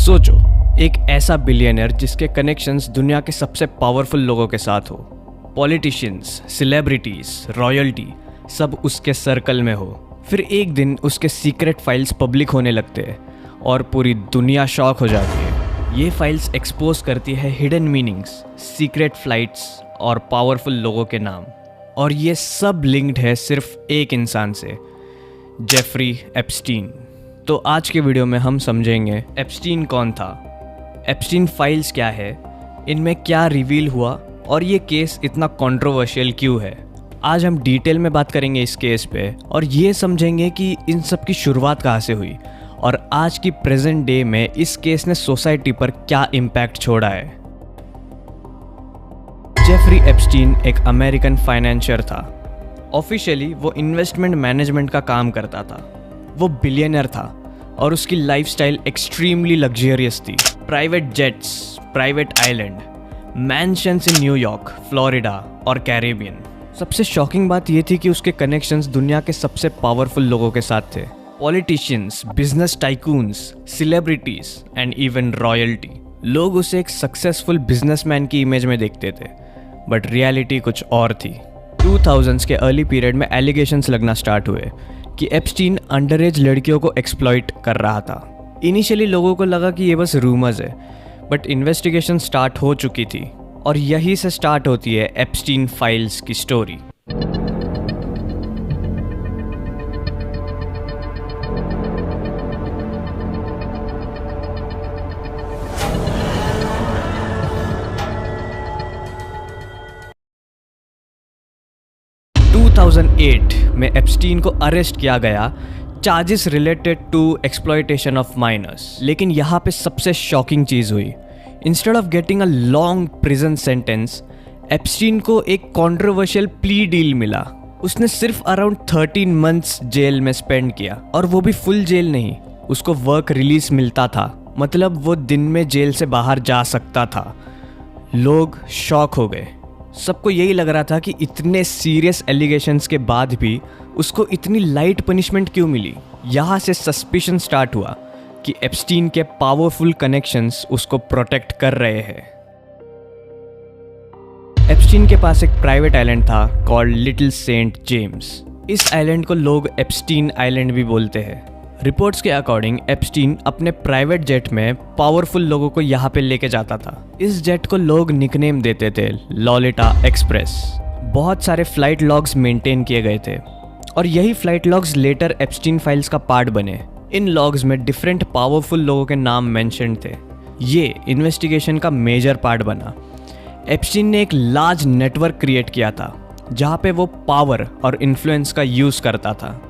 सोचो, एक ऐसा बिलियनर जिसके कनेक्शंस दुनिया के सबसे पावरफुल लोगों के साथ हो। पॉलिटिशियंस, सेलिब्रिटीज, रॉयल्टी सब उसके सर्कल में हो। फिर एक दिन उसके सीक्रेट फाइल्स पब्लिक होने लगते हैं और पूरी दुनिया शॉक हो जाती है। ये फाइल्स एक्सपोज करती है हिडन मीनिंग्स, सीक्रेट फ्लाइट्स और पावरफुल लोगों के नाम। और ये सब लिंक्ड है सिर्फ एक इंसान से, जेफरी एप्स्टीन। तो आज के वीडियो में हम समझेंगे एप्स्टीन कौन था, एप्स्टीन फाइल्स क्या है, इनमें क्या रिवील हुआ और ये केस इतना कंट्रोवर्शियल क्यों है। आज हम डिटेल में बात करेंगे इस केस पे और ये समझेंगे कि इन सब की शुरुआत कहाँ से हुई और आज की प्रेजेंट डे में इस केस ने सोसाइटी पर क्या इम्पैक्ट छोड़ा है। जेफरी एप्स्टीन एक अमेरिकन फाइनेंशियर था। ऑफिशियली वो इन्वेस्टमेंट मैनेजमेंट का काम करता था। वो बिलियनर था और उसकी लाइफस्टाइल एक्सट्रीमली लग्जरियस थी। Private jets, private island, mansions in New York, Florida और कैरेबियन। सबसे शॉकिंग बात यह थी कि उसके कनेक्शंस दुनिया के सबसे पावरफुल लोगों के साथ थे। Politicians, business tycoons, celebrities and even royalty. लोग उसे एक सक्सेसफुल बिजनेसमैन की इमेज में देखते थे, बट रियलिटी कुछ और थी। 2000s के अर्ली पीरियड में एलिगेशंस लगना स्टार्ट हुए कि एप्स्टीन अंडरएज लड़कियों को एक्सप्लॉइट कर रहा था। इनिशियली लोगों को लगा कि ये बस रूमर्स है, बट इन्वेस्टिगेशन स्टार्ट हो चुकी थी और यहीं से स्टार्ट होती है एप्स्टीन फाइल्स की स्टोरी। में एप्स्टीन को अरेस्ट किया गया, charges related to exploitation of minors. लेकिन यहाँ पे सबसे शॉकिंग चीज़ हुई, instead of getting a long prison sentence, Epstein को एक कंट्रोवर्शियल प्ली डील मिला। उसने सिर्फ अराउंड 13 मंथ्स जेल में स्पेंड किया, और वो भी फुल जेल नहीं, उसको वर्क रिलीज मिलता था। मतलब वो दिन में जेल से बाहर जा सकता था। लोग शॉक हो गए। सबको यही लग रहा था कि इतने सीरियस एलिगेशंस के बाद भी उसको इतनी लाइट पनिशमेंट क्यों मिली। यहाँ से सस्पिशन स्टार्ट हुआ कि एप्स्टीन के पावरफुल कनेक्शंस उसको प्रोटेक्ट कर रहे हैं। एप्स्टीन के पास एक प्राइवेट आइलैंड था कॉल्ड लिटिल सेंट जेम्स। इस आइलैंड को लोग एप्स्टीन आइलैंड भी बोलते हैं। रिपोर्ट्स के अकॉर्डिंग एप्स्टीन अपने प्राइवेट जेट में पावरफुल लोगों को यहाँ पे लेके जाता था। इस जेट को लोग निकनेम देते थे लोलिटा एक्सप्रेस। बहुत सारे फ्लाइट लॉग्स मेंटेन किए गए थे और यही flight logs later Epstein files का पार्ट बने। इन लॉग्स में डिफरेंट पावरफुल लोगों के नाम मेंशन थे। ये इन्वेस्टिगेशन का मेजर पार्ट बना। एप्स्टीन ने एक लार्ज नेटवर्क क्रिएट किया था जहाँ पे वो पावर और इन्फ्लुएंस का यूज करता था।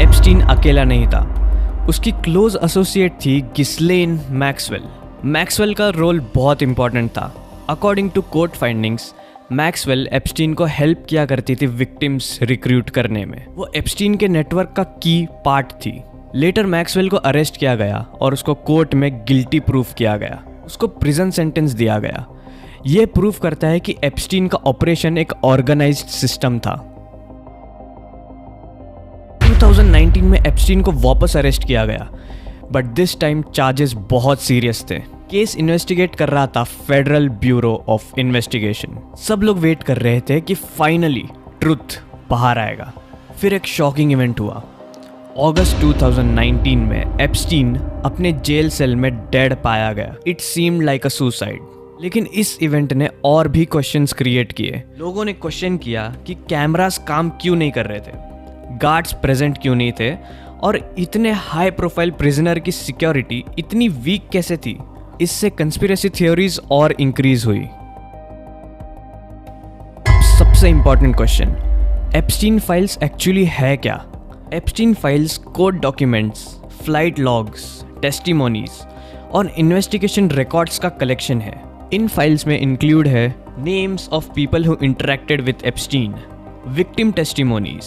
एप्स्टीन अकेला नहीं था, उसकी क्लोज एसोसिएट थी गिस्लेन मैक्सवेल। मैक्सवेल का रोल बहुत इंपॉर्टेंट था। According to court findings, Maxwell Epstein को हेल्प किया करती थी विक्टिम्स रिक्रूट करने में। वो एप्स्टीन के नेटवर्क का की पार्ट थी। लेटर मैक्सवेल को अरेस्ट किया गया और उसको कोर्ट में गिल्टी प्रूफ किया गया। उसको प्रिजन सेंटेंस दिया गया। ये प्रूफ करता है कि एप्स्टीन का ऑपरेशन एक ऑर्गेनाइज्ड सिस्टम था। 2019 में एप्स्टीन को वापस अरेस्ट किया गया, बट दिस टाइम चार्जेस बहुत सीरियस थे। केस इन्वेस्टिगेट कर रहा था फेडरल ब्यूरो ऑफ इन्वेस्टिगेशन। सब लोग वेट कर रहे थे कि फाइनली ट्रुथ बाहर आएगा। फिर एक शॉकिंग इवेंट हुआ। अगस्त 2019 में एप्स्टीन अपने जेल सेल में डेड पाया गया। It seemed like a suicide. लेकिन इस इवेंट ने और भी क्वेश्चंस क्रिएट किए। लोगों ने क्वेश्चन किया कि कैमरास काम क्यों नहीं कर रहे थे, गार्ड्स प्रेजेंट क्यों नहीं थे, और इतने हाई प्रोफाइल प्रिजनर की सिक्योरिटी इतनी वीक कैसे थी। इससे कंस्पिरेसी थ्योरीज और इंक्रीज हुई। सबसे important question, Epstein files actually है क्या? Epstein files court documents, flight logs, testimonies और इन्वेस्टिगेशन रिकॉर्ड्स का कलेक्शन है। इन फाइल्स में इंक्लूड है names of people who interacted with Epstein, victim testimonies,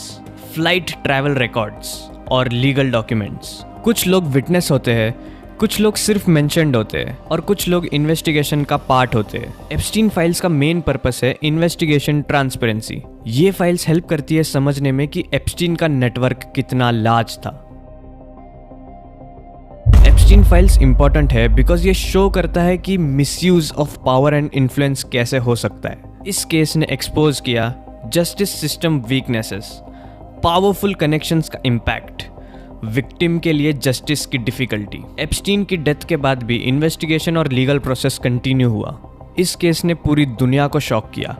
flight travel records और लीगल डॉक्यूमेंट्स। कुछ लोग विटनेस होते हैं, कुछ लोग सिर्फ मेंशन्ड होते हैं और कुछ लोग इन्वेस्टिगेशन का पार्ट होते हैं। एप्स्टीन फाइल्स का मेन पर्पस है इन्वेस्टिगेशन ट्रांसपेरेंसी। ये फाइल्स हेल्प करती है समझने में कि एप्स्टीन का नेटवर्क कितना लार्ज था। एप्स्टीन फाइल्स इंपॉर्टेंट है बिकॉज ये शो करता है कि misuse of power and influence कैसे हो सकता है। इस केस ने एक्सपोज किया justice system weaknesses, powerful connections का इम्पैक्ट, विक्टिम के लिए जस्टिस की डिफिकल्टी। एप्स्टीन की डेथ के बाद भी इन्वेस्टिगेशन और लीगल प्रोसेस कंटिन्यू हुआ। इस केस ने पूरी दुनिया को शॉक किया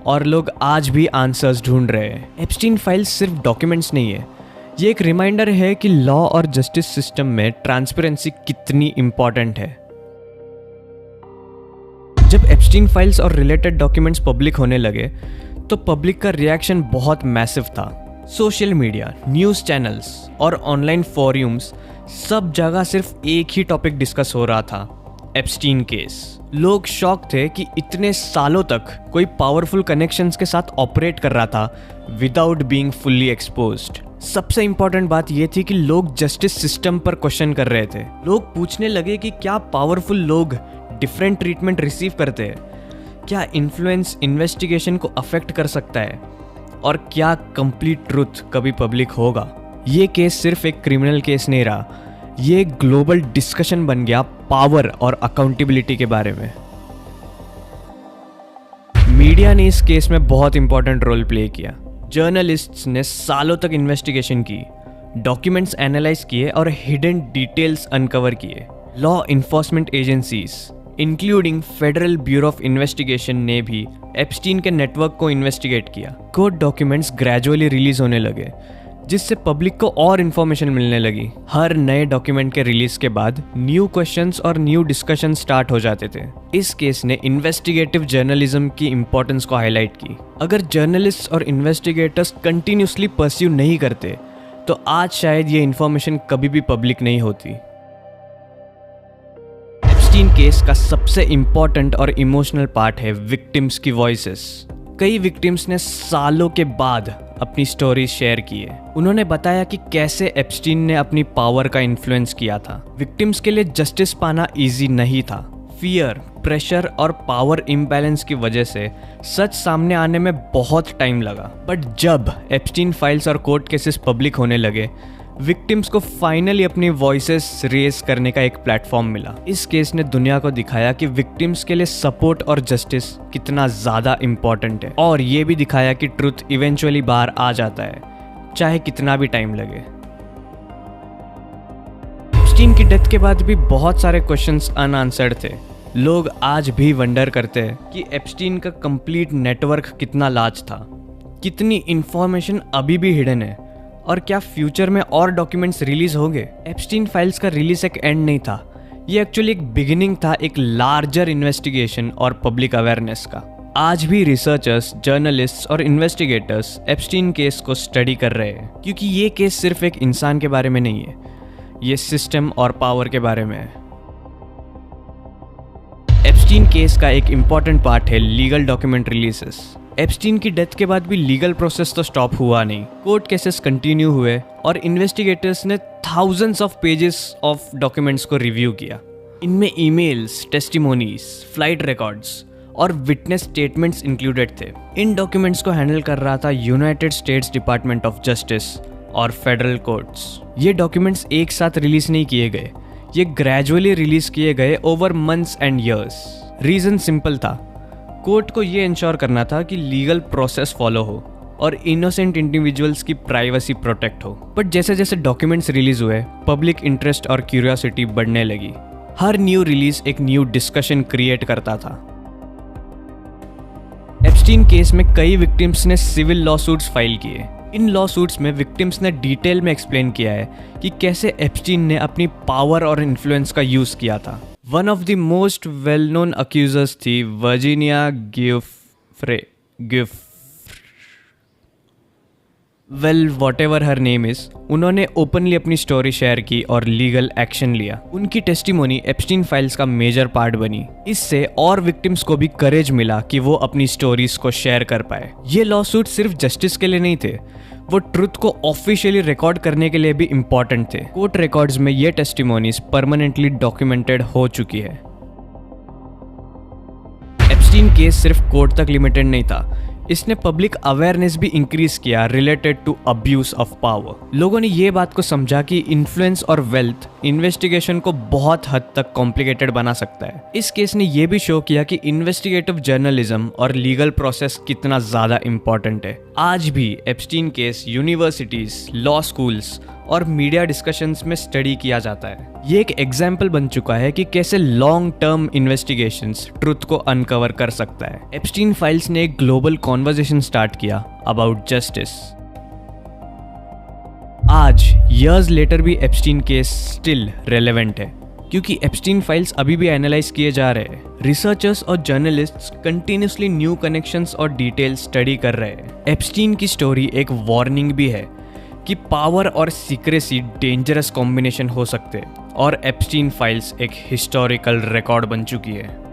और लोग आज भी आंसर्स ढूंढ रहे हैं। एप्स्टीन फाइल्स सिर्फ डॉक्यूमेंट्स नहीं है, ये एक रिमाइंडर है कि लॉ और जस्टिस सिस्टम में ट्रांसपेरेंसी कितनी इंपॉर्टेंट है। जब एप्स्टीन फाइल्स और रिलेटेड डॉक्यूमेंट्स पब्लिक होने लगे तो पब्लिक का रिएक्शन बहुत मैसिव था। सोशल मीडिया, न्यूज़ चैनल्स और ऑनलाइन फोरम्स सब जगह सिर्फ एक ही टॉपिक डिस्कस हो रहा था, एप्स्टीन केस। लोग शॉक थे कि इतने सालों तक कोई पावरफुल कनेक्शंस के साथ ऑपरेट कर रहा था विदाउट बीइंग फुल्ली एक्सपोज्ड। सबसे इंपॉर्टेंट बात यह थी कि लोग जस्टिस सिस्टम पर क्वेश्चन कर रहे थे। लोग पूछने लगे कि क्या पावरफुल लोग डिफरेंट ट्रीटमेंट रिसीव करते हैं, क्या इन्फ्लुएंस इन्वेस्टिगेशन को अफेक्ट कर सकता है और क्या कंप्लीट ट्रुथ कभी पब्लिक होगा। ये केस सिर्फ एक क्रिमिनल केस नहीं रहा, ये एक ग्लोबल डिस्कशन बन गया पावर और अकाउंटेबिलिटी के बारे में। मीडिया ने इस केस में बहुत इंपॉर्टेंट रोल प्ले किया। जर्नलिस्ट्स ने सालों तक इन्वेस्टिगेशन की, डॉक्यूमेंट्स एनालाइज किए और हिडन डिटेल्स अनकवर किए। Law enforcement agencies including federal bureau of investigation ने भी एप्स्टीन के नेटवर्क को इन्वेस्टिगेट किया। कोर्ट डॉक्यूमेंट्स ग्रेजुअली रिलीज होने लगे जिससे पब्लिक को और इन्फॉर्मेशन मिलने लगी। हर नए डॉक्यूमेंट के रिलीज के बाद न्यू क्वेश्चंस और न्यू डिस्कशन स्टार्ट हो जाते थे। इस केस ने इन्वेस्टिगेटिव जर्नलिज्म की इंपॉर्टेंस को हाईलाइट की। अगर जर्नलिस्ट और इन्वेस्टिगेटर्स कंटिन्यूसली परस्यू नहीं करते तो आज शायद ये इन्फॉर्मेशन कभी भी पब्लिक नहीं होती। एप्स्टीन केस का सबसे इंपॉर्टेंट और इमोशनल पार्ट है विक्टिम्स की वॉइसेस। कई विक्टिम्स ने सालों के बाद अपनी स्टोरी शेयर की है। उन्होंने बताया कि कैसे एप्स्टीन ने अपनी पावर का इन्फ्लुएंस किया था। विक्टिम्स के लिए जस्टिस पाना इजी नहीं था। फियर, प्रेशर और पावर इम्बैलेंस की वजह से सच सामने आने में बहुत टाइम लगा। बट जब एप्स्टीन फाइल्स और कोर्ट केसेस पब्लिक होने लगे, विक्टिम्स को फाइनली अपनी वॉइसेस रेज करने का एक प्लेटफॉर्म मिला। इस केस ने दुनिया को दिखाया कि विक्टिम्स के लिए सपोर्ट और जस्टिस कितना ज़्यादा इम्पॉर्टेंट है, और ये भी दिखाया कि ट्रुथ इवेंचुअली बाहर आ जाता है, चाहे कितना भी टाइम लगे। एप्स्टीन की डेथ के बाद भी बहुत सारे क्वेश्चंस अनआंसर्ड थे। लोग आज भी वंडर करते हैं कि एप्स्टीन का कंप्लीट नेटवर्क कितना लार्ज था, कितनी इंफॉर्मेशन अभी भी हिडन है, और क्या फ्यूचर में और डॉक्यूमेंट्स रिलीज होंगे। एप्स्टीन फाइल्स का रिलीज एक एंड नहीं था, ये एक्चुअली एक बिगिनिंग था एक लार्जर इन्वेस्टिगेशन और पब्लिक अवेयरनेस का। आज भी रिसर्चर्स, जर्नलिस्ट्स और इन्वेस्टिगेटर्स एप्स्टीन केस को स्टडी कर रहे हैं, क्योंकि ये केस सिर्फ एक इंसान के बारे में नहीं है, ये सिस्टम और पावर के बारे में है। एप्स्टीन केस का एक इंपॉर्टेंट पार्ट है लीगल डॉक्यूमेंट रिलीजेस। एप्स्टीन की डेथ के बाद भी लीगल प्रोसेस तो स्टॉप हुआ नहीं। कोर्ट केसेस कंटिन्यू हुए और इन्वेस्टिगेटर्स ने thousands of pages of documents को रिव्यू किया। इनमें ईमेल्स, टेस्टिमोनीज, फ्लाइट रिकॉर्ड्स और विटनेस स्टेटमेंट्स इंक्लूडेड थे। इन डॉक्यूमेंट्स को हैंडल कर रहा था United states department of justice और फेडरल कोर्ट्स। ये डॉक्यूमेंट्स एक साथ रिलीज नहीं किए गए, ये ग्रेजुअली रिलीज किए गए over months and years. Reason simple था, कोर्ट को ये इंश्योर करना था कि लीगल प्रोसेस फॉलो हो और इनोसेंट इंडिविजुअल्स की प्राइवेसी प्रोटेक्ट हो। बट जैसे जैसे डॉक्यूमेंट्स रिलीज हुए, पब्लिक इंटरेस्ट और क्यूरियोसिटी बढ़ने लगी। हर न्यू रिलीज एक न्यू डिस्कशन क्रिएट करता था। एप्स्टीन केस में कई विक्टिम्स ने सिविल लॉसूट्स फाइल किए। इन लॉसूट्स में विक्टिम्स ने डिटेल में एक्सप्लेन किया है कि कैसे एप्स्टीन ने अपनी पावर और इन्फ्लुएंस का यूज किया था। One of the most well known accusers थी Virginia whatever her name is. उन्होंने ओपनली अपनी स्टोरी शेयर की और लीगल एक्शन लिया। उनकी टेस्टिमोनी एप्स्टीन फाइल्स का मेजर पार्ट बनी। इससे और विक्टिम्स को भी करेज मिला कि वो अपनी स्टोरीज को शेयर कर पाए। ये लॉसूट सिर्फ जस्टिस के लिए नहीं थे, वो ट्रुथ को ऑफिशियली रिकॉर्ड करने के लिए भी इम्पोर्टेंट थे। कोर्ट रिकॉर्ड्स में ये टेस्टिमोनीज परमानेंटली डॉक्यूमेंटेड हो चुकी है। एप्स्टीन केस सिर्फ कोर्ट तक लिमिटेड नहीं था, इसने पब्लिक अवेयरनेस भी इंक्रीज किया related to abuse of power. लोगों ने ये बात को समझा कि इन्फ्लुएंस और वेल्थ इन्वेस्टिगेशन को बहुत हद तक कॉम्प्लिकेटेड बना सकता है। इस केस ने ये भी शो किया कि इन्वेस्टिगेटिव जर्नलिज्म और लीगल प्रोसेस कितना ज्यादा इंपॉर्टेंट है। आज भी Epstein case universities, law schools और मीडिया डिस्कशंस में स्टडी किया जाता है। ये एक एग्जाम्पल बन चुका है कि कैसे लॉन्ग टर्म इन्वेस्टिगेशंस ट्रुथ को अनकवर कर सकता है। एप्स्टीन फाइल्स ने एक ग्लोबल कॉन्वर्सेशन स्टार्ट किया अबाउट जस्टिस। आज इयर्स लेटर भी एप्स्टीन केस स्टिल रेलेवेंट है, क्योंकि एप्स्टीन फाइल्स अभी भी एनालाइज किए जा रहे हैं। रिसर्चर्स और जर्नलिस्ट्स कंटिन्यूसली न्यू कनेक्शंस और डिटेल्स स्टडी कर रहे हैं। एप्स्टीन की स्टोरी एक वार्निंग भी है कि पावर और सीक्रेसी डेंजरस कॉम्बिनेशन हो सकते हैं, और एप्स्टीन फाइल्स एक हिस्टोरिकल रिकॉर्ड बन चुकी है।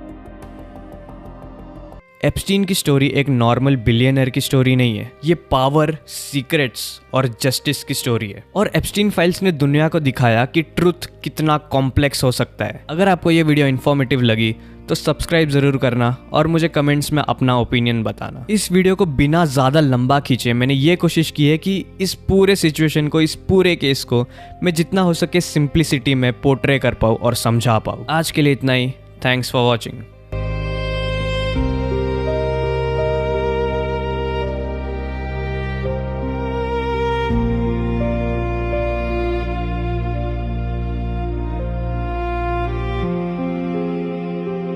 एप्स्टीन की स्टोरी एक नॉर्मल बिलियनर की स्टोरी नहीं है, ये पावर, सीक्रेट्स और जस्टिस की स्टोरी है। और एप्स्टीन फाइल्स ने दुनिया को दिखाया कि ट्रुथ कितना कॉम्प्लेक्स हो सकता है। अगर आपको ये वीडियो इन्फॉर्मेटिव लगी तो सब्सक्राइब जरूर करना और मुझे कमेंट्स में अपना ओपिनियन बताना। इस वीडियो को बिना ज़्यादा लंबा खींचे मैंने ये कोशिश की है कि इस पूरे सिचुएशन को, इस पूरे केस को मैं जितना हो सके सिंप्लिसिटी में पोर्ट्रे कर पाऊँ और समझा पाऊँ। आज के लिए इतना ही। Thanks for watching.